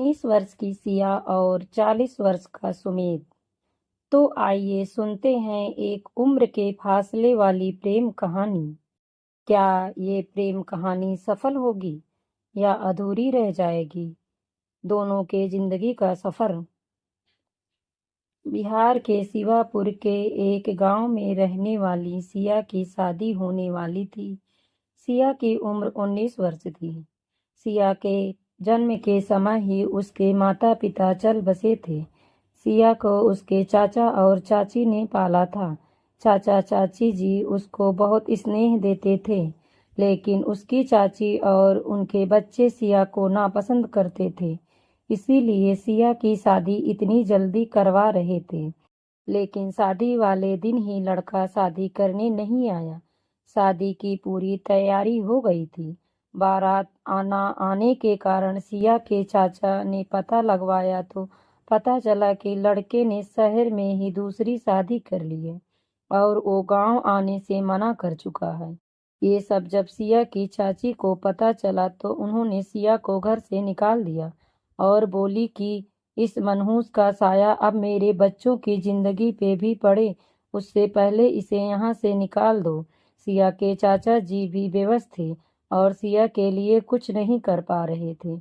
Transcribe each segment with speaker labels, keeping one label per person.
Speaker 1: 19 वर्ष की सिया और 40 वर्ष का सुमेध। तो आइए सुनते हैं एक उम्र के फासले वाली प्रेम कहानी। क्या ये प्रेम कहानी सफल होगी या अधूरी रह जाएगी? दोनों के जिंदगी का सफर। बिहार के शिवापुर के एक गांव में रहने वाली सिया की शादी होने वाली थी। सिया की उम्र 19 वर्ष थी। सिया के जन्म के समय ही उसके माता पिता चल बसे थे। सिया को उसके चाचा और चाची ने पाला था। चाचा चाची जी उसको बहुत स्नेह देते थे, लेकिन उसकी चाची और उनके बच्चे सिया को नापसंद करते थे। इसीलिए सिया की शादी इतनी जल्दी करवा रहे थे। लेकिन शादी वाले दिन ही लड़का शादी करने नहीं आया। शादी की पूरी तैयारी हो गई थी। बारात आने के कारण सिया के चाचा ने पता लगवाया तो पता चला कि लड़के ने शहर में ही दूसरी शादी कर ली है और वो गांव आने से मना कर चुका है। ये सब जब सिया की चाची को पता चला तो उन्होंने सिया को घर से निकाल दिया और बोली कि इस मनहूस का साया अब मेरे बच्चों की जिंदगी पे भी पड़े, उससे पहले इसे यहाँ से निकाल दो। सिया के चाचा जी भी बेबस थे और सिया के लिए कुछ नहीं कर पा रहे थे।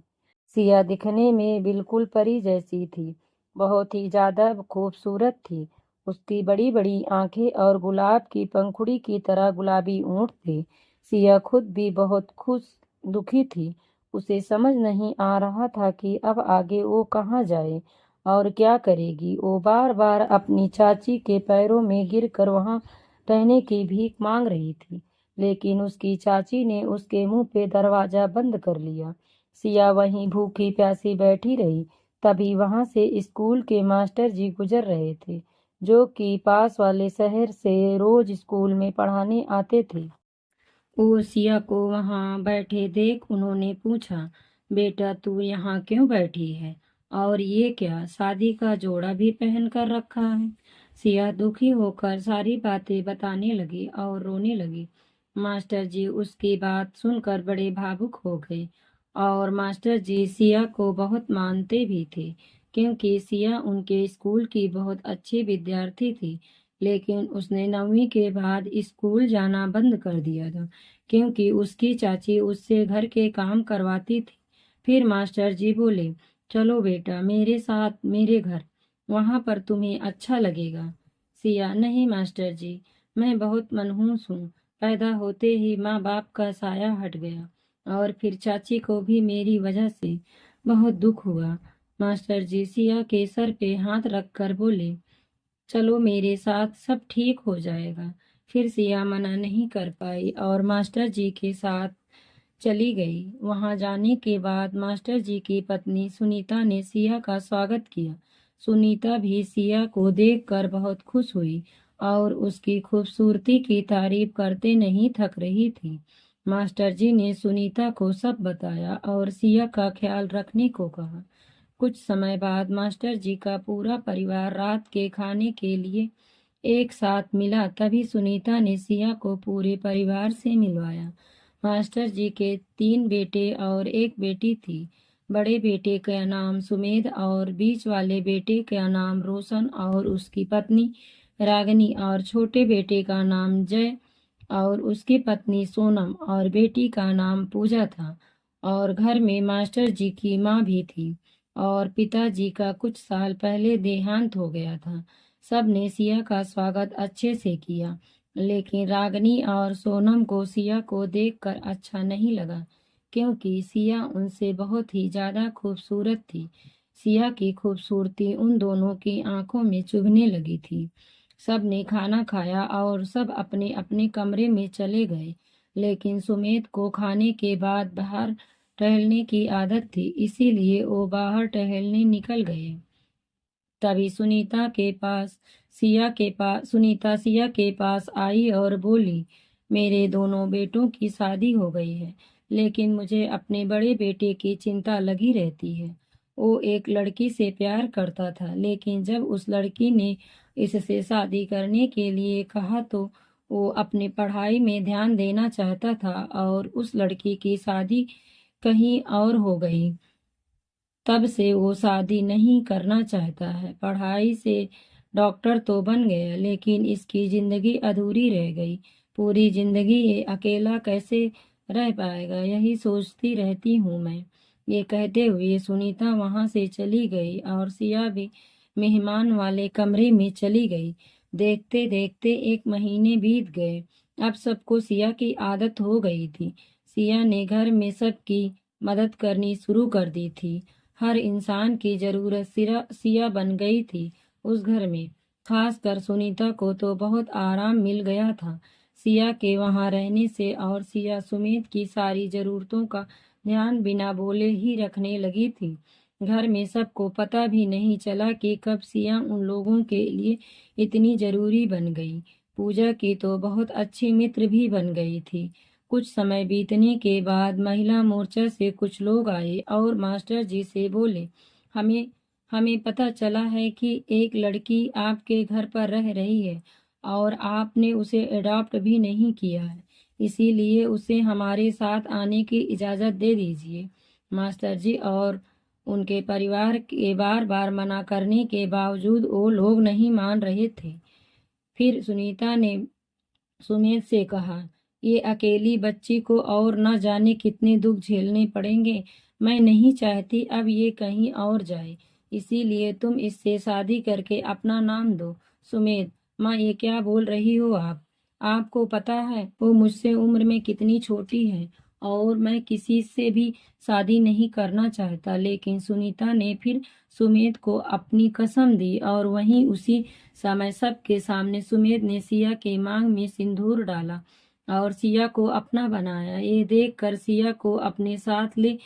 Speaker 1: सिया दिखने में बिल्कुल परी जैसी थी, बहुत ही ज्यादा खूबसूरत थी। उसकी बड़ी बड़ी आंखें और गुलाब की पंखुड़ी की तरह गुलाबी होंठ थे। सिया खुद भी बहुत दुखी थी। उसे समझ नहीं आ रहा था कि अब आगे वो कहाँ जाए और क्या करेगी। वो बार बार अपनी चाची के पैरों में गिरकर वहां रहने की भीख मांग रही थी, लेकिन उसकी चाची ने उसके मुंह पे दरवाजा बंद कर लिया। सिया वहीं भूखी प्यासी बैठी रही। तभी वहां से स्कूल के मास्टर जी गुजर रहे थे, जो कि पास वाले शहर से रोज स्कूल में पढ़ाने आते थे। वो सिया को वहां बैठे देख उन्होंने पूछा, बेटा तू यहाँ क्यों बैठी है और ये क्या शादी का जोड़ा भी पहन कर रखा है? सिया दुखी होकर सारी बातें बताने लगी और रोने लगी। मास्टर जी उसकी बात सुनकर बड़े भावुक हो गए और मास्टर जी सिया को बहुत मानते भी थे, क्योंकि सिया उनके स्कूल की बहुत अच्छी विद्यार्थी थी। लेकिन उसने 9वीं के बाद स्कूल जाना बंद कर दिया था, क्योंकि उसकी चाची उससे घर के काम करवाती थी। फिर मास्टर जी बोले, चलो बेटा मेरे साथ मेरे घर, वहां पर तुम्हें अच्छा लगेगा। सिया, नहीं मास्टर जी, मैं बहुत मनहूस हूँ। पैदा होते ही माँ बाप का साया हट गया और फिर चाची को भी मेरी वजह से बहुत दुख हुआ। मास्टर जी सिया के सर पे हाथ रख कर बोले, चलो मेरे साथ सब ठीक हो जाएगा। फिर सिया मना नहीं कर पाई और मास्टर जी के साथ चली गई। वहां जाने के बाद मास्टर जी की पत्नी सुनीता ने सिया का स्वागत किया। सुनीता भी सिया को देखकर बहुत खुश हुई और उसकी खूबसूरती की तारीफ करते नहीं थक रही थी। मास्टर जी ने सुनीता को सब बताया और सिया का ख्याल रखने को कहा। कुछ समय बाद मास्टर जी का पूरा परिवार रात के खाने के लिए एक साथ मिला। तभी सुनीता ने सिया को पूरे परिवार से मिलवाया। मास्टर जी के 3 बेटे और एक बेटी थी। बड़े बेटे का नाम सुमेध और बीच वाले बेटे का नाम रोशन और उसकी पत्नी रागिनी और छोटे बेटे का नाम जय और उसकी पत्नी सोनम और बेटी का नाम पूजा था। और घर में मास्टर जी की माँ भी थी और पिताजी का कुछ साल पहले देहांत हो गया था। सब ने सिया का स्वागत अच्छे से किया, लेकिन रागनी और सोनम को सिया को देखकर अच्छा नहीं लगा, क्योंकि सिया उनसे बहुत ही ज्यादा खूबसूरत थी। सिया की खूबसूरती उन दोनों की आंखों में चुभने लगी थी। सब ने खाना खाया और सब अपने अपने कमरे में चले गए, लेकिन सुमेध को खाने के बाद बाहर टहलने की आदत थी, इसीलिए वो बाहर टहलने निकल गए। तभी सुनीता सिया के पास आई और बोली, मेरे दोनों बेटों की शादी हो गई है, लेकिन मुझे अपने बड़े बेटे की चिंता लगी रहती है। वो एक लड़की से प्यार करता था, लेकिन जब उस लड़की ने इससे शादी करने के लिए कहा तो वो अपनी पढ़ाई में ध्यान देना चाहता था और उस लड़की की शादी कहीं और हो गई। तब से वो शादी नहीं करना चाहता है। पढ़ाई से डॉक्टर तो बन गया, लेकिन इसकी जिंदगी अधूरी रह गई। पूरी जिंदगी ये अकेला कैसे रह पाएगा, यही सोचती रहती हूँ मैं। ये कहते हुए सुनीता वहां से चली गई और सिया भी मेहमान वाले कमरे में चली गई। देखते देखते 1 महीने बीत गए। अब सबको सिया की आदत हो गई थी। सिया ने घर में सबकी मदद करनी शुरू कर दी थी। हर इंसान की जरूरत सिया बन गई थी उस घर में। खासकर सुनीता को तो बहुत आराम मिल गया था सिया के वहां रहने से, और सिया सुमित की सारी जरूरतों का ध्यान बिना बोले ही रखने लगी थी। घर में सबको पता भी नहीं चला कि कब सिया उन लोगों के लिए इतनी जरूरी बन गई। पूजा की तो बहुत अच्छी मित्र भी बन गई थी। कुछ समय बीतने के बाद महिला मोर्चा से कुछ लोग आए और मास्टर जी से बोले, हमें हमें पता चला है कि एक लड़की आपके घर पर रह रही है और आपने उसे अडॉप्ट भी नहीं किया है, इसीलिए उसे हमारे साथ आने की इजाज़त दे दीजिए। मास्टर जी और उनके परिवार के बार बार मना करने के बावजूद वो लोग नहीं मान रहे थे। फिर सुनीता ने सुमेध से कहा, ये अकेली बच्ची को और न जाने कितने दुख झेलने पड़ेंगे। मैं नहीं चाहती अब ये कहीं और जाए, इसीलिए तुम इससे शादी करके अपना नाम दो। सुमेध, माँ ये क्या बोल रही हो आप? आपको पता है वो मुझसे उम्र में कितनी छोटी है और मैं किसी से भी शादी नहीं करना चाहता। लेकिन सुनीता ने फिर सुमेध को अपनी कसम दी और वहीं उसी समय सबके सामने सुमेध ने सिया के मांग में सिंदूर डाला और सिया को अपना बनाया। ये देखकर सिया को अपने साथ ले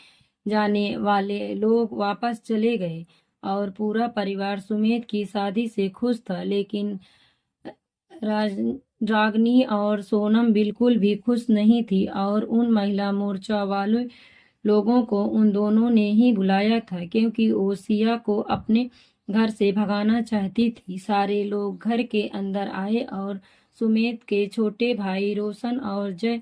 Speaker 1: जाने वाले लोग वापस चले गए और पूरा परिवार सुमेध की शादी से खुश था। लेकिन राज रागनी और सोनम बिल्कुल भी खुश नहीं थी और उन महिला मोर्चा वाले लोगों को उन दोनों ने ही बुलाया था, क्योंकि वो सिया को अपने घर से भगाना चाहती थी। सारे लोग घर के अंदर आए और सुमेध के छोटे भाई रोशन और जय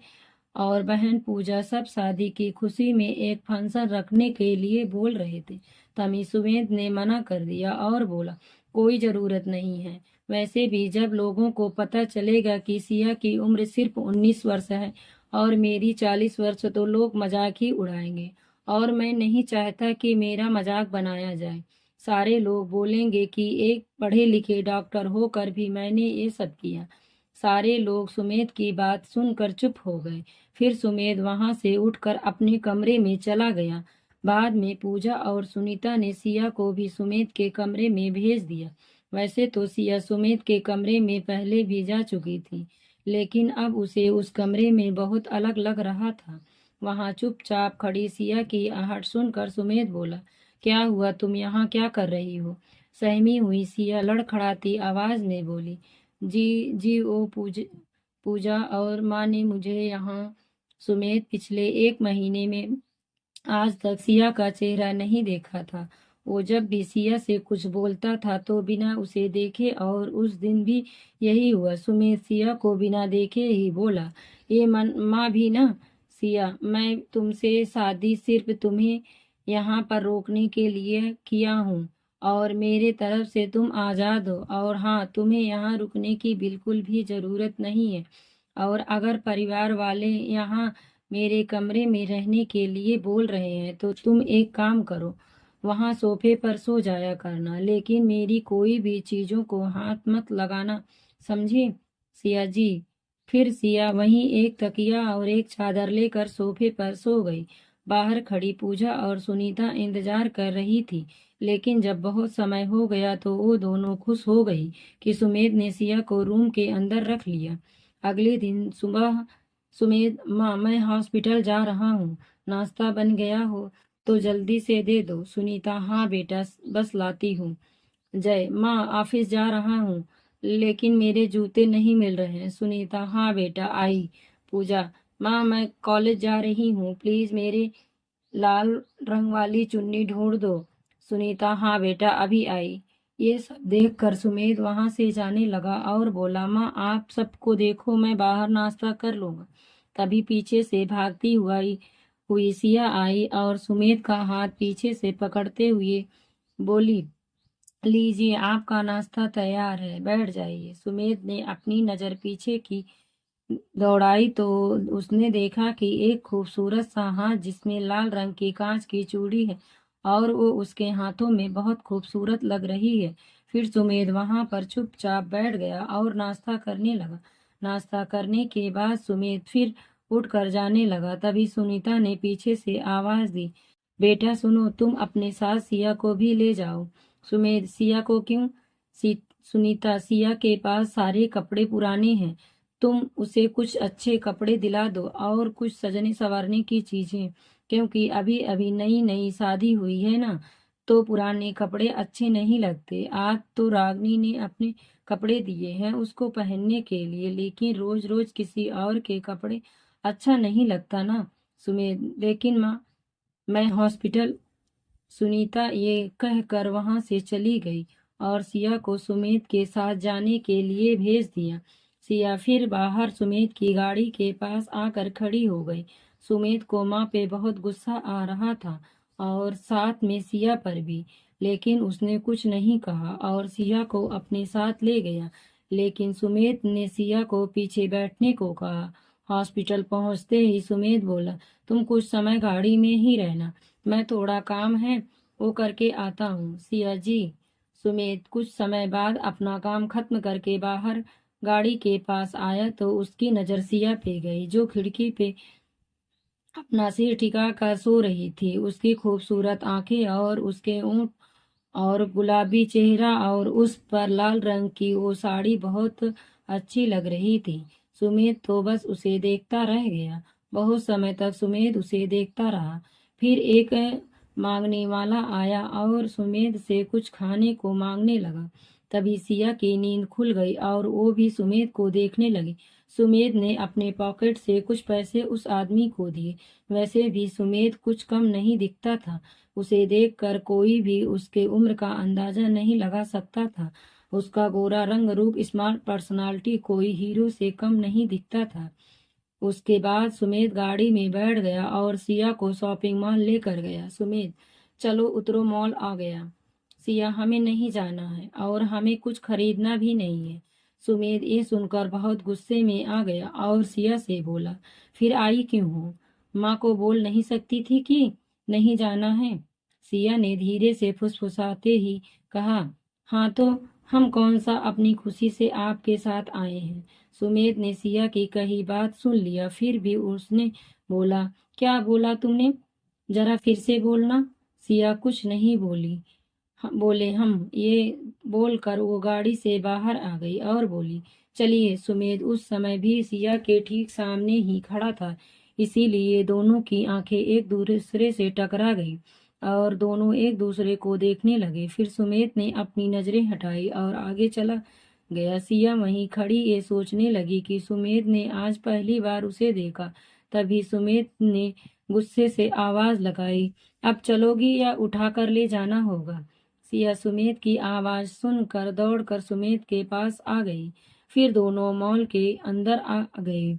Speaker 1: और बहन पूजा सब शादी की खुशी में एक फंक्शन रखने के लिए बोल रहे थे। तभी सुमेध ने मना कर दिया और बोला, कोई जरूरत नहीं है। वैसे भी जब लोगों को पता चलेगा कि सिया की उम्र सिर्फ 19 वर्ष है और मेरी 40 वर्ष, तो लोग मजाक ही उड़ाएंगे और मैं नहीं चाहता कि मेरा मजाक बनाया जाए। सारे लोग बोलेंगे कि एक पढ़े लिखे डॉक्टर होकर भी मैंने ये सब किया। सारे लोग सुमेध की बात सुनकर चुप हो गए। फिर सुमेध वहां से उठकर अपने कमरे में चला गया। बाद में पूजा और सुनीता ने सिया को भी सुमेध के कमरे में भेज दिया। वैसे तो सिया सुमेध के कमरे में पहले भी जा चुकी थी, लेकिन अब उसे उस कमरे में बहुत अलग लग रहा था। वहां चुपचाप खड़ी सिया की आहट सुनकर सुमेध बोला, क्या हुआ, तुम यहाँ क्या कर रही हो? सहमी हुई सिया लड़खड़ाती आवाज में बोली, जी जी वो पूजा और माँ ने मुझे यहाँ। सुमेध पिछले 1 महीने में आज तक सिया का चेहरा नहीं देखा था। वो जब भी सिया से कुछ बोलता था तो बिना उसे देखे, और उस दिन भी यही हुआ। सुमेध सिया को बिना देखे ही बोला, ये माँ भी ना। सिया, मैं तुमसे शादी सिर्फ तुम्हें यहाँ पर रोकने के लिए किया हूँ और मेरे तरफ से तुम आज़ाद हो। और हाँ, तुम्हें यहाँ रुकने की बिल्कुल भी ज़रूरत नहीं है। और अगर परिवार वाले यहाँ मेरे कमरे में रहने के लिए बोल रहे हैं तो तुम एक काम करो, वहाँ सोफे पर सो जाया करना, लेकिन मेरी कोई भी चीज़ों को हाथ मत लगाना, समझे? सिया जी। फिर सिया वहीं एक तकिया और एक चादर लेकर सोफे पर सो गई। बाहर खड़ी पूजा और सुनीता इंतजार कर रही थी, लेकिन जब बहुत समय हो गया तो वो दोनों खुश हो गई कि सुमेध ने सिया को रूम के अंदर रख लिया। अगले दिन सुबह सुमेध, माँ मैं हॉस्पिटल जा रहा हूँ, नाश्ता बन गया हो तो जल्दी से दे दो। सुनीता, हाँ बेटा बस लाती हूँ। जय, माँ ऑफिस जा रहा हूँ लेकिन मेरे जूते नहीं मिल रहे हैं। सुनीता, हाँ बेटा आई। पूजा, माँ मैं कॉलेज जा रही हूँ, प्लीज मेरे लाल रंग वाली चुन्नी ढूंढ दो। सुनीता, हाँ बेटा अभी आई। ये सब देखकर सुमेध वहां से जाने लगा और बोला, माँ आप सबको देखो, मैं बाहर नाश्ता कर लूंगा। तभी पीछे से भागती हुई सिया आई और सुमेध का हाथ पीछे से पकड़ते हुए बोली, लीजिए आपका नाश्ता तैयार है, बैठ जाइए। सुमेध ने अपनी नज़र पीछे की दौड़ाई तो उसने देखा कि एक खूबसूरत सा हाथ जिसमें लाल रंग की कांच की चूड़ी है और वो उसके हाथों में बहुत खूबसूरत लग रही है। फिर सुमेध वहां पर चुपचाप बैठ गया और नाश्ता करने लगा। नाश्ता करने के बाद सुमेध फिर उठकर जाने लगा। तभी सुनीता ने पीछे से आवाज दी, बेटा सुनो, तुम अपने साथ सिया को भी ले जाओ। सुमेध, सिया को क्यों? सुनीता, सिया के पास सारे कपड़े पुराने हैं, तुम उसे कुछ अच्छे कपड़े दिला दो और कुछ सजने संवारने की चीजें, क्योंकि अभी अभी नई नई शादी हुई है ना, तो पुराने कपड़े अच्छे नहीं लगते। आज तो रागनी ने अपने कपड़े दिए हैं उसको पहनने के लिए, लेकिन रोज रोज किसी और के कपड़े अच्छा नहीं लगता ना। सुमेध, लेकिन माँ, मैं हॉस्पिटल। सुनीता ये कहकर वहां से चली गई और सिया को सुमेध के साथ जाने के लिए भेज दिया। सिया फिर बाहर सुमेध की गाड़ी के पास आकर खड़ी हो गई। सुमेध को माँ पे बहुत गुस्सा आ रहा था और साथ में सिया पर भी, लेकिन उसने कुछ नहीं कहा और सिया को अपने साथ ले गया। लेकिन सुमेध ने सिया को पीछे बैठने को कहा। हॉस्पिटल पहुंचते ही सुमेध बोला, तुम कुछ समय गाड़ी में ही रहना, मैं थोड़ा काम है वो करके आता हूँ। सिया जी। सुमेध कुछ समय बाद अपना काम खत्म करके बाहर गाड़ी के पास आया तो उसकी नज़र सिया पे गई, जो खिड़की पे अपना सिर टिका कर सो रही थी। उसकी खूबसूरत आंखें और उसके ऊँट और गुलाबी चेहरा और उस पर लाल रंग की वो साड़ी बहुत अच्छी लग रही थी। सुमेध तो बस उसे देखता रह गया। बहुत समय तक सुमेध उसे देखता रहा। फिर एक मांगने वाला आया और सुमेध से कुछ खाने को मांगने लगा। तभी सिया की नींद खुल गई और वो भी सुमेध को देखने लगी। सुमेध ने अपने पॉकेट से कुछ पैसे उस आदमी को दिए। वैसे भी सुमेध कुछ कम नहीं दिखता था। उसे देखकर कोई भी उसके उम्र का अंदाजा नहीं लगा सकता था। उसका गोरा रंग रूप, स्मार्ट पर्सनालिटी कोई हीरो से कम नहीं दिखता था। उसके बाद सुमेध गाड़ी में बैठ गया और सिया को शॉपिंग मॉल लेकर गया। सुमेध, चलो उतरो, मॉल आ गया। सिया, हमें नहीं जाना है और हमें कुछ खरीदना भी नहीं है। सुमेध ये सुनकर बहुत गुस्से में आ गया और सिया से बोला, फिर आई क्यों हो? माँ को बोल नहीं सकती थी कि नहीं जाना है? सिया ने धीरे से फुसफुसाते ही कहा, हाँ तो हम कौन सा अपनी खुशी से आपके साथ आए हैं। सुमेध ने सिया की कही बात सुन लिया, फिर भी उसने बोला, क्या बोला तुमने? जरा फिर से बोलना। सिया कुछ नहीं बोली। बोले हम, ये बोलकर वो गाड़ी से बाहर आ गई और बोली, चलिए। सुमेध उस समय भी सिया के ठीक सामने ही खड़ा था, इसीलिए दोनों की आंखें एक दूसरे से टकरा गई और दोनों एक दूसरे को देखने लगे। फिर सुमेध ने अपनी नजरें हटाई और आगे चला गया। सिया वहीं खड़ी ये सोचने लगी कि सुमेध ने आज पहली बार उसे देखा। तभी सुमेध ने गुस्से से आवाज लगाई, अब चलोगी या उठा कर ले जाना होगा? सिया सुमेध की आवाज सुनकर दौड़कर सुमेध के पास आ गई। फिर दोनों मॉल के अंदर आ गए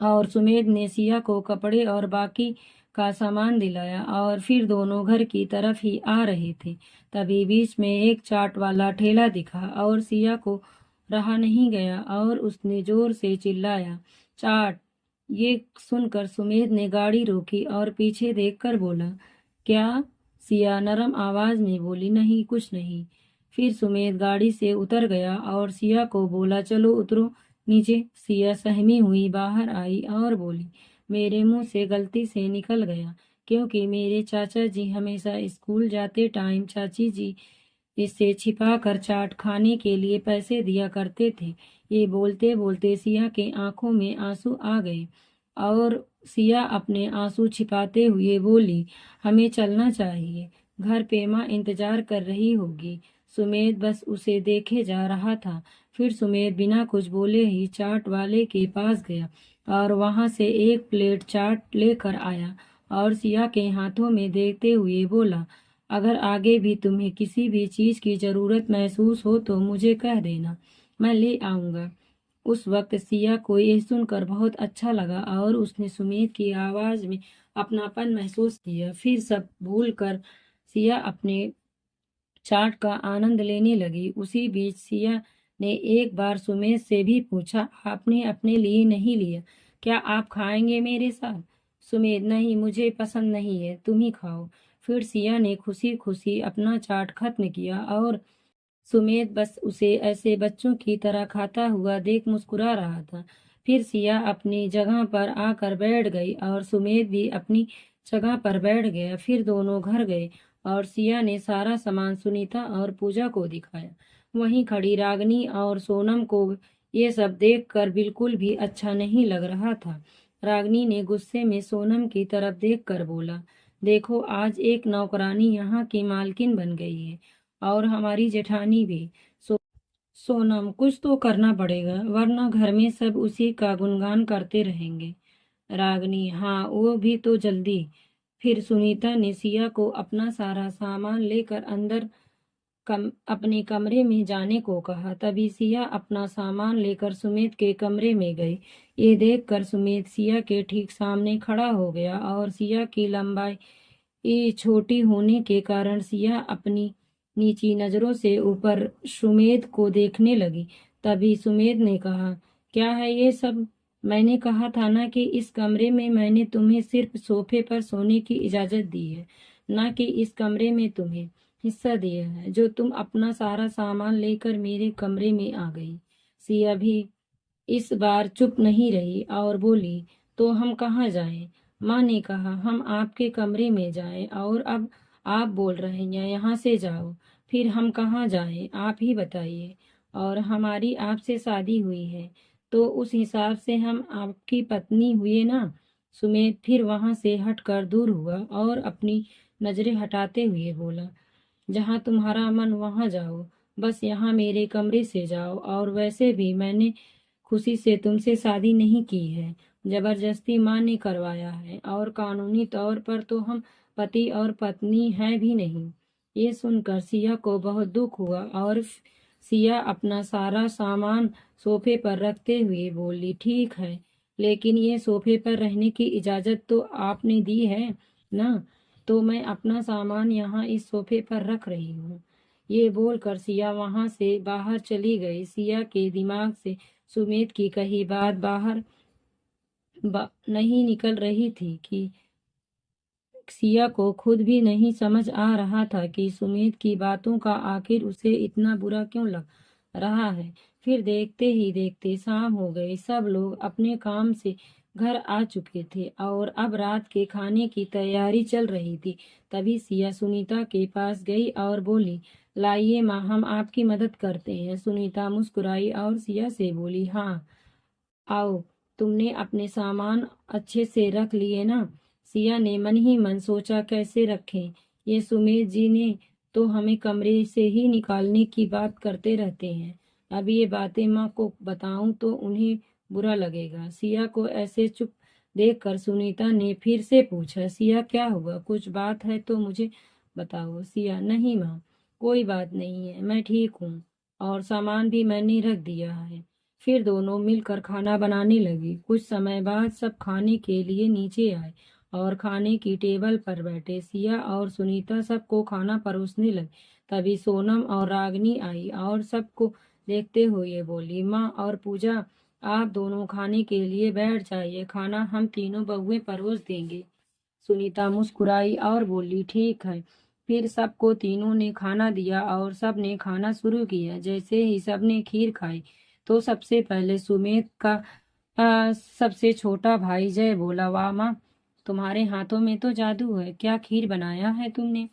Speaker 1: और सुमेध ने सिया को कपड़े और बाकी का सामान दिलाया और फिर दोनों घर की तरफ ही आ रहे थे। तभी बीच में एक चाट वाला ठेला दिखा और सिया को रहा नहीं गया और उसने जोर से चिल्लाया, चाट। ये सुनकर सुमेध ने गाड़ी रोकी और पीछे देखकर बोला, क्या? सिया नरम आवाज में बोली, नहीं कुछ नहीं। फिर सुमेध गाड़ी से उतर गया और सिया को बोला, चलो उतरो नीचे। सिया सहमी हुई बाहर आई और बोली, मेरे मुंह से गलती से निकल गया, क्योंकि मेरे चाचा जी हमेशा स्कूल जाते टाइम चाची जी इससे छिपा कर चाट खाने के लिए पैसे दिया करते थे। ये बोलते बोलते सिया के आंखों में आंसू आ गए और सिया अपने आंसू छिपाते हुए बोली, हमें चलना चाहिए, घर पे माँ इंतजार कर रही होगी। सुमेध बस उसे देखे जा रहा था। फिर सुमेध बिना कुछ बोले ही चाट वाले के पास गया और वहां से एक प्लेट चाट लेकर आया और सिया के हाथों में देखते हुए बोला, अगर आगे भी तुम्हें किसी भी चीज की जरूरत महसूस हो तो मुझे कह देना, मैं ले आऊंगा। उस वक्त सिया को यह सुनकर बहुत अच्छा लगा और उसने सुमेध की आवाज में अपनापन महसूस किया। फिर सब भूलकर सिया अपने चाट का आनंद लेने लगी। उसी बीच सिया ने एक बार सुमेध से भी पूछा, आपने अपने लिए नहीं लिया, क्या आप खाएंगे मेरे साथ? सुमेध, नहीं, मुझे पसंद नहीं है, तुम ही खाओ। फिर सिया ने खुशी खुशी अपना चाट खत्म किया और सुमेध बस उसे ऐसे बच्चों की तरह खाता हुआ देख मुस्कुरा रहा था। फिर सिया अपनी जगह पर आकर बैठ गई और सुमेध भी अपनी जगह पर बैठ गया। फिर दोनों घर गए और सिया ने सारा सामान सुनीता और पूजा को दिखाया। वहीं खड़ी रागनी और सोनम को ये सब देखकर बिल्कुल भी अच्छा नहीं लग रहा था। रागनी ने गुस्से में सोनम की तरफ देखकर बोला, देखो, आज एक नौकरानी यहाँ की मालकिन बन गई है और हमारी जेठानी भी। सोनम, कुछ तो करना पड़ेगा, वरना घर में सब उसी का गुणगान करते रहेंगे। रागनी, हाँ, वो भी तो जल्दी। फिर सुनीता ने सिया को अपना सारा सामान लेकर अंदर अपने कमरे में जाने को कहा। तभी सिया अपना सामान लेकर सुमेध के कमरे में गई। ये देखकर सुमेध सिया के ठीक सामने खड़ा हो गया और सिया की लंबाई छोटी होने के कारण सिया अपनी नीची नजरों से ऊपर सुमेध को देखने लगी। तभी सुमेध ने कहा, क्या है ये सब? मैंने कहा था ना कि इस कमरे में मैंने तुम्हें सिर्फ सोफे पर सोने की इजाजत दी है, ना कि इस कमरे में तुम्हें हिस्सा दिया है, जो तुम अपना सारा सामान लेकर मेरे कमरे में आ गई। सिया भी इस बार चुप नहीं रही और बोली, तो हम कहाँ जाएं? माँ ने कहा हम आपके कमरे में जाएं, और अब आप बोल रहे हैं यहाँ से जाओ। फिर हम कहाँ जाएं, आप ही बताइए। और हमारी आपसे शादी हुई है, तो उस हिसाब से हम आपकी पत्नी हुए ना। सुमेध फिर वहां से हटकर दूर हुआ और अपनी नजरें हटाते हुए बोला, जहाँ तुम्हारा मन वहाँ जाओ, बस यहाँ मेरे कमरे से जाओ। और वैसे भी मैंने खुशी से तुमसे शादी नहीं की है, जबरदस्ती माँ ने करवाया है, और कानूनी तौर पर तो हम पति और पत्नी हैं भी नहीं। ये सुनकर सिया को बहुत दुख हुआ और सिया अपना सारा सामान सोफे पर रखते हुए बोली, ठीक है, लेकिन ये सोफे पर रहने की इजाजत तो आपने दी है ना, तो मैं अपना सामान यहाँ इस सोफे पर रख रही हूँ। ये बोलकर सिया वहां से बाहर चली गई। सिया के दिमाग से सुमेध की कही बात बाहर नहीं निकल रही थी कि सिया को खुद भी नहीं समझ आ रहा था कि सुमेध की बातों का आखिर उसे इतना बुरा क्यों लग रहा है। फिर देखते ही देखते शाम हो गई। सब लोग अपने काम से घर आ चुके थे और अब रात के खाने की तैयारी चल रही थी। तभी सिया सुनीता के पास गई और बोली, लाइए माँ, हम आपकी मदद करते हैं। सुनीता मुस्कुराई और सिया से बोली, हाँ, आओ, तुमने अपने सामान अच्छे से रख लिए ना? सिया ने मन ही मन सोचा, कैसे रखें, ये सुमेध जी ने तो हमें कमरे से ही निकालने की बात करते रहते हैं। अब ये बातें माँ को बताऊं तो उन्हें बुरा लगेगा। सिया को ऐसे चुप देखकर सुनीता ने फिर से पूछा, सिया क्या हुआ, कुछ बात है तो मुझे बताओ। सिया, नहीं माँ, कोई बात नहीं है, मैं ठीक हूँ और सामान भी मैंने रख दिया है। फिर दोनों मिलकर खाना बनाने लगी। कुछ समय बाद सब खाने के लिए नीचे आए और खाने की टेबल पर बैठे। सिया और सुनीता सबको खाना परोसने लगे। तभी सोनम और रागनी आई और सबको देखते हुए बोली, माँ और पूजा, आप दोनों खाने के लिए बैठ जाइए, खाना हम तीनों बहुएं परोस देंगे। सुनीता मुस्कुराई और बोली, ठीक है। फिर सबको तीनों ने खाना दिया और सब ने खाना शुरू किया। जैसे ही सब ने खीर खाई तो सबसे पहले सुमेध का सबसे छोटा भाई जय बोला, वाह माँ, तुम्हारे हाथों में तो जादू है, क्या खीर बनाया है तुमने?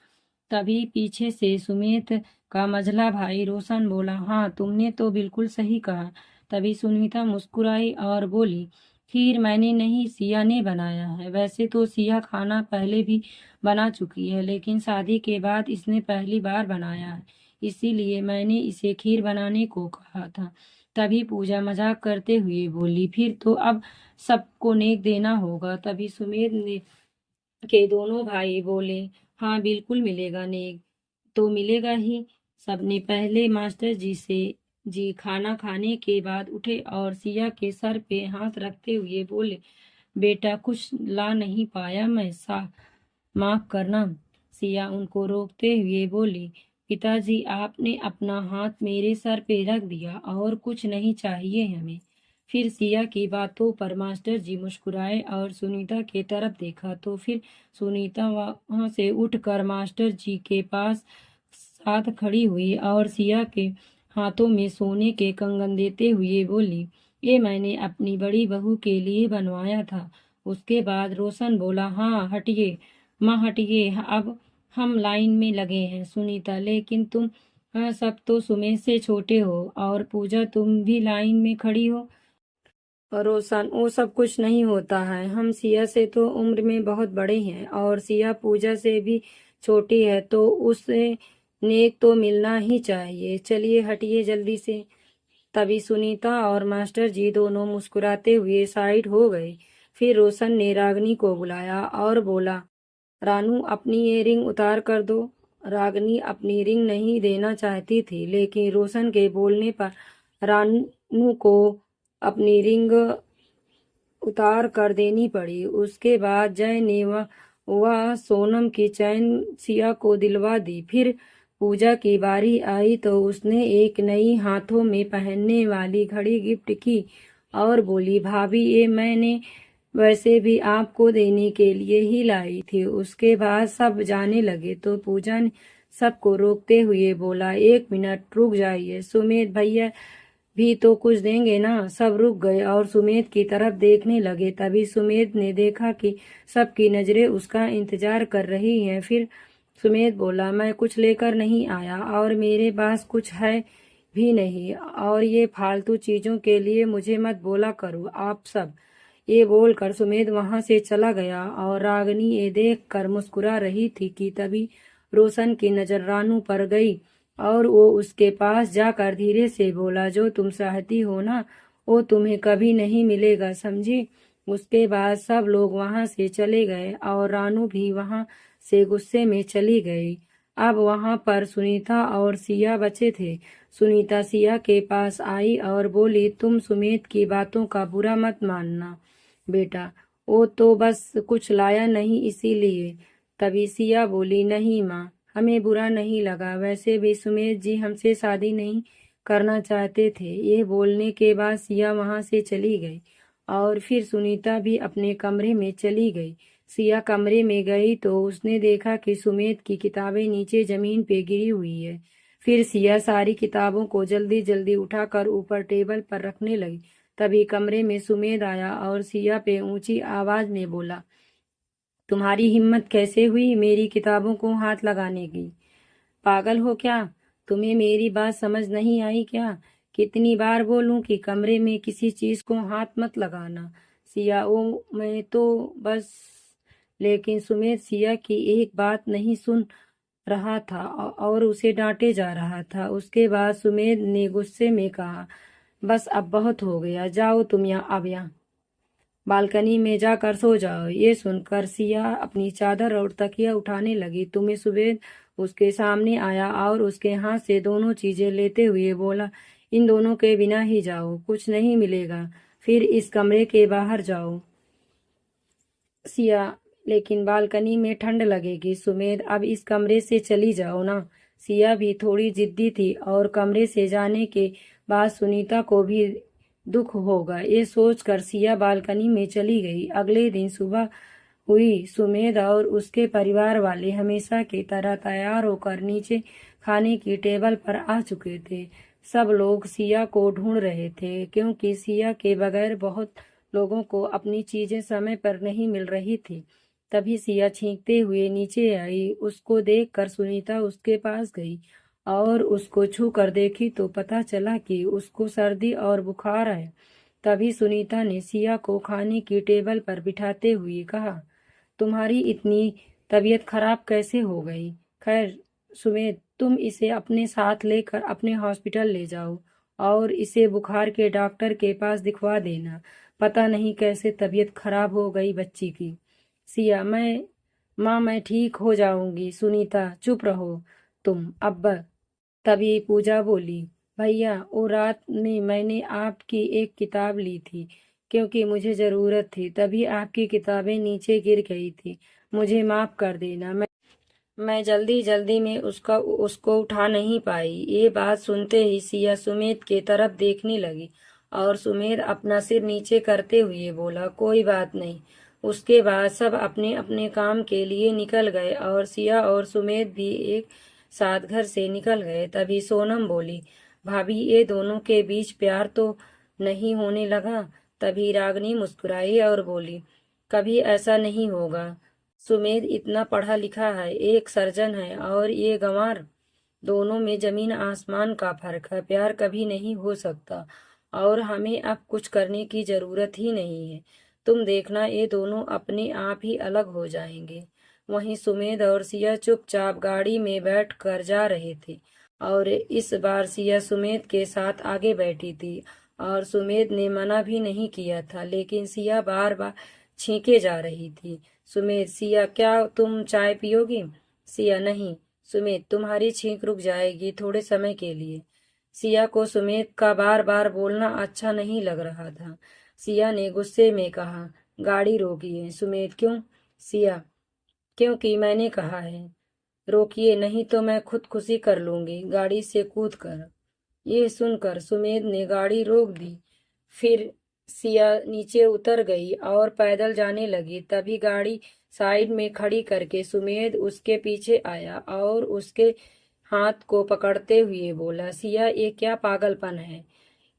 Speaker 1: तभी पीछे से सुमेध का मझला भाई रोशन बोला, हाँ, तुमने तो बिल्कुल सही कहा। तभी सुनीता मुस्कुराई और बोली, खीर मैंने नहीं, सिया ने बनाया है। वैसे तो सिया खाना पहले भी बना चुकी है, लेकिन शादी के बाद इसने पहली बार बनाया है, इसीलिए मैंने इसे खीर बनाने को कहा था। तभी पूजा मजाक करते हुए बोली, फिर तो अब सबको नेक देना होगा। तभी सुमेध ने के दोनों भाई बोले, हाँ, बिल्कुल मिलेगा नेक, तो मिलेगा ही। सबने पहले मास्टर जी से जी खाना खाने के बाद उठे और सिया के सर पे हाथ रखते हुए बोले, बेटा कुछ ला नहीं पाया मैं, माफ करना। सिया उनको रोकते हुए बोली, पिताजी आपने अपना हाथ मेरे सर पे रख दिया और कुछ नहीं चाहिए हमें। फिर सिया की बातों पर मास्टर जी मुस्कुराए और सुनीता के तरफ देखा तो फिर सुनीता वहां से उठकर मास्टर जी के पास साथ खड़ी हुई और सिया के हाथों में सोने के कंगन देते हुए बोली, ये मैंने अपनी बड़ी बहू के लिए बनवाया था। उसके बाद रोशन बोला, हाँ हटिए माँ हटिए, अब हम लाइन में लगे हैं। सुनीता, लेकिन तुम सब तो सुमेश से छोटे हो और पूजा तुम भी लाइन में खड़ी हो। और रोशन, वो सब कुछ नहीं होता है, हम सिया से तो उम्र में बहुत बड़े हैं और सिया पूजा से भी छोटी है, तो उससे नेक तो मिलना ही चाहिए। चलिए हटिए जल्दी से। तभी सुनीता और मास्टर जी दोनों मुस्कुराते हुए साइड हो गए। फिर रोशन ने रागनी को बुलाया और बोला, रानू अपनी ये रिंग उतार कर दो। रागनी अपनी रिंग नहीं देना चाहती थी, लेकिन रोशन के बोलने पर रानू को अपनी रिंग उतार कर देनी पड़ी। उसके बाद जय ने वह सोनम की चैन सिया को दिलवा दी। फिर पूजा की बारी आई तो उसने एक नई हाथों में पहनने वाली घड़ी गिफ्ट की और बोली, भाभी ये मैंने वैसे भी आपको देने के लिए ही लाई थी। उसके बाद सब जाने लगे तो पूजा ने सबको रोकते हुए बोला, एक मिनट रुक जाइए, सुमित भैया भी तो कुछ देंगे ना। सब रुक गए और सुमित की तरफ देखने लगे। तभी सुमित ने देखा कि सबकी नजरें उसका इंतजार कर रही हैं। फिर सुमित बोला, मैं कुछ लेकर नहीं आया और मेरे पास कुछ है भी नहीं, और ये फालतू चीजों के लिए मुझे मत बोला करो आप सब। ये बोलकर सुमेध वहां से चला गया और रागनी ये देख कर मुस्कुरा रही थी कि तभी रोशन की नजर रानू पर गई और वो उसके पास जाकर धीरे से बोला, जो तुम चाहती हो ना वो तुम्हें कभी नहीं मिलेगा, समझी। उसके बाद सब लोग वहां से चले गए और रानू भी वहां से गुस्से में चली गई। अब वहां पर सुनीता और सिया बचे थे। सुनीता सिया के पास आई और बोली, तुम सुमित की बातों का बुरा मत मानना बेटा, वो तो बस कुछ लाया नहीं इसीलिए। तभी सिया बोली, नहीं माँ, हमें बुरा नहीं लगा, वैसे भी सुमेश जी हमसे शादी नहीं करना चाहते थे। ये बोलने के बाद सिया वहां से चली गई और फिर सुनीता भी अपने कमरे में चली गई। सिया कमरे में गई तो उसने देखा कि सुमेध की किताबें नीचे जमीन पे गिरी हुई है। फिर सिया सारी किताबों को जल्दी जल्दी उठाकर ऊपर टेबल पर रखने लगी। तभी कमरे में सुमेध आया और सिया पे ऊंची आवाज में बोला, तुम्हारी हिम्मत कैसे हुई मेरी किताबों को हाथ लगाने की? पागल हो क्या? तुम्हें मेरी बात समझ नहीं आई क्या? कितनी बार बोलूं कि कमरे में किसी चीज को हाथ मत लगाना। सिया, ओ मैं तो बस। लेकिन सुमेध सिया की एक बात नहीं सुन रहा था और उसे डांटे जा रहा था। उसके बाद सुमेध ने गुस्से में कहा, बस अब बहुत हो गया, जाओ तुम यहाँ बालकनी में जाकर सो जाओ। ये सुनकर सिया अपनी चादर और तकिया उठाने लगी। तुम्हें सुबेद उसके सामने आया और उसके हाथ से दोनों चीजें लेते हुए बोला, इन दोनों के बिना ही जाओ, कुछ नहीं मिलेगा, फिर इस कमरे के बाहर जाओ। सिया, लेकिन बालकनी में ठंड लगेगी। सुमेध, अब इस कमरे से चली जाओ ना। सिया भी थोड़ी जिद्दी थी और कमरे से जाने के बाद सुनीता को भी दुख होगा, ये सोचकर सिया बालकनी में चली गई। अगले दिन सुबह हुई। सुमेध और उसके परिवार वाले हमेशा की तरह तैयार होकर नीचे खाने की टेबल पर आ चुके थे। सब लोग सिया को ढूंढ रहे थे क्योंकि सिया के बगैर बहुत लोगों को अपनी चीजें समय पर नहीं मिल रही थी। तभी सिया छींकते हुए नीचे आई। उसको देखकर सुनीता उसके पास गई और उसको छू कर देखी तो पता चला कि उसको सर्दी और बुखार है। तभी सुनीता ने सिया को खाने की टेबल पर बिठाते हुए कहा, तुम्हारी इतनी तबीयत खराब कैसे हो गई? खैर सुमेध, तुम इसे अपने साथ लेकर अपने हॉस्पिटल ले जाओ और इसे बुखार के डॉक्टर के पास दिखवा देना। पता नहीं कैसे तबीयत खराब हो गई बच्ची की। सिया, मैं ठीक हो जाऊंगी। सुनीता, चुप रहो तुम अब। तभी पूजा बोली, भैया, वो रात में मैंने आपकी एक किताब ली थी, क्योंकि मुझे ज़रूरत थी, तभी आपकी किताबें नीचे गिर गई थी। मुझे माफ़ कर देना। मैं जल्दी जल्दी में उसको उठा नहीं पाई। ये बात सुनते ही सिया सुमेध के तरफ देखने लगी और सुमेध अपना सिर नीचे करते हुए बोला, कोई बात नहीं। उसके बाद सब अपने अपने काम के लिए निकल गए और सिया और सुमेध भी एक साथ घर से निकल गए। तभी सोनम बोली, भाभी, ये दोनों के बीच प्यार तो नहीं होने लगा? तभी रागनी मुस्कुराई और बोली, कभी ऐसा नहीं होगा। सुमेध इतना पढ़ा लिखा है, एक सर्जन है, और ये गंवार। दोनों में जमीन आसमान का फर्क है। प्यार कभी नहीं हो सकता और हमें अब कुछ करने की जरूरत ही नहीं है। तुम देखना, ये दोनों अपने आप ही अलग हो जाएंगे। वहीं सुमेध और सिया चुपचाप गाड़ी में बैठ कर जा रहे थे और इस बार सिया सुमेध के साथ आगे बैठी थी और सुमेध ने मना भी नहीं किया था, लेकिन सिया बार बार छींके जा रही थी। सुमेध, सिया, क्या तुम चाय पियोगी? सिया, नहीं। सुमेध, तुम्हारी छींक रुक जाएगी थोड़े समय के लिए। सिया को सुमेध का बार बार बोलना अच्छा नहीं लग रहा था। सिया ने गुस्से में कहा, गाड़ी रोकिए। सुमेध, क्यों? सिया, क्योंकि मैंने कहा है। रोकिए, नहीं तो मैं खुदकुशी कर लूंगी गाड़ी से कूद कर। ये सुनकर सुमेध ने गाड़ी रोक दी। फिर सिया नीचे उतर गई और पैदल जाने लगी। तभी गाड़ी साइड में खड़ी करके सुमेध उसके पीछे आया और उसके हाथ को पकड़ते हुए बोला, सिया, ये क्या पागलपन है?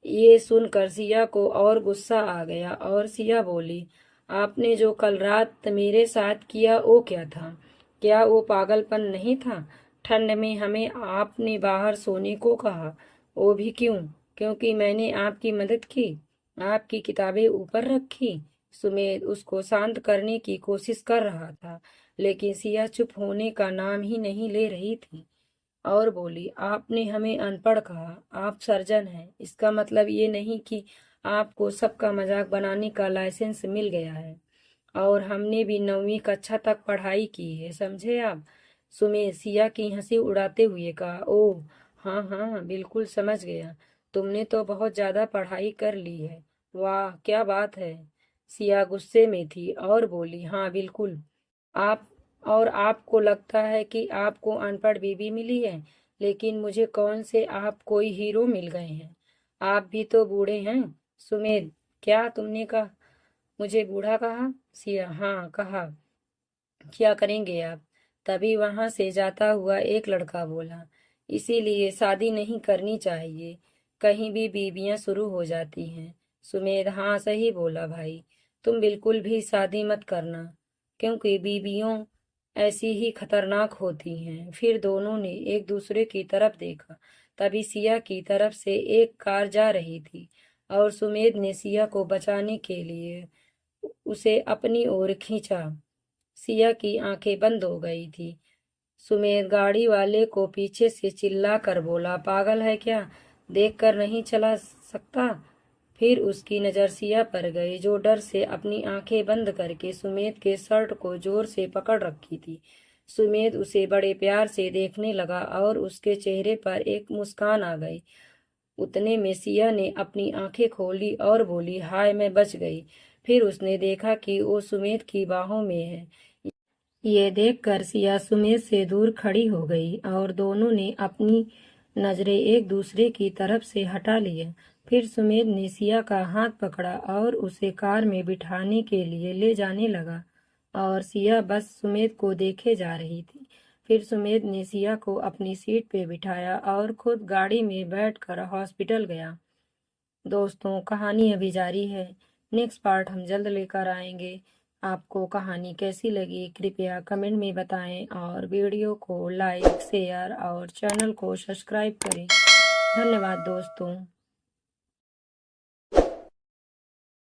Speaker 1: ये सुनकर सिया को और गुस्सा आ गया और सिया बोली, आपने जो कल रात मेरे साथ किया वो क्या था? क्या वो पागलपन नहीं था? ठंड में हमें आपने बाहर सोने को कहा, वो भी क्यों? क्योंकि मैंने आपकी मदद की, आपकी किताबें ऊपर रखी। सुमेध उसको शांत करने की कोशिश कर रहा था, लेकिन सिया चुप होने का नाम ही नहीं ले रही थी और बोली, आपने हमें अनपढ़ कहा, आप सर्जन हैं, इसका मतलब ये नहीं कि आपको सबका मजाक बनाने का लाइसेंस मिल गया है। और हमने भी 9वीं कक्षा तक पढ़ाई की है, समझे आप? सुमेध सिया की हंसी उड़ाते हुए कहा, ओह, हाँ हाँ, बिल्कुल समझ गया। तुमने तो बहुत ज्यादा पढ़ाई कर ली है। वाह, क्या बात है। सिया गुस्से में थी और बोली, हाँ बिल्कुल। आप और आपको लगता है कि आपको अनपढ़ बीबी मिली है, लेकिन मुझे कौन से आप कोई हीरो मिल गए हैं। आप भी तो बूढ़े हैं। सुमेध, क्या तुमने कहा? मुझे बूढ़ा कहा? सिया, हाँ कहा। क्या करेंगे आप? तभी वहां से जाता हुआ एक लड़का बोला, इसीलिए शादी नहीं करनी चाहिए, कहीं भी बीबियां शुरू हो जाती हैं। सुमेध, हाँ सही बोला भाई, तुम बिल्कुल भी शादी मत करना, क्योंकि बीबियों ऐसी ही खतरनाक होती हैं। फिर दोनों ने एक दूसरे की तरफ देखा। तभी सिया की तरफ से एक कार जा रही थी और सुमेध ने सिया को बचाने के लिए उसे अपनी ओर खींचा। सिया की आंखें बंद हो गई थी। सुमेध गाड़ी वाले को पीछे से चिल्ला कर बोला, पागल है क्या? देखकर नहीं चला सकता? फिर उसकी नजर सिया पर गई, जो डर से अपनी आंखें बंद करके सुमेध के शर्ट को जोर से पकड़ रखी थी। सुमेध उसे बड़े प्यार से देखने लगा और उसके चेहरे पर एक मुस्कान आ गई। उतने में सिया ने अपनी आंखें खोली और बोली, हाय, मैं बच गई। फिर उसने देखा कि वो सुमेध की बाहों में है। ये देखकर सिया सुमेध से दूर खड़ी हो गई और दोनों ने अपनी नजरें एक दूसरे की तरफ से हटा लिए। फिर सुमेध ने सिया का हाथ पकड़ा और उसे कार में बिठाने के लिए ले जाने लगा और सिया बस सुमेध को देखे जा रही थी। फिर सुमेध ने सिया को अपनी सीट पे बिठाया और खुद गाड़ी में बैठकर हॉस्पिटल गया। दोस्तों, कहानी अभी जारी है। नेक्स्ट पार्ट हम जल्द लेकर आएंगे। आपको कहानी कैसी लगी कृपया कमेंट में बताएं और वीडियो को लाइक, शेयर और चैनल को सब्सक्राइब करें। धन्यवाद दोस्तों।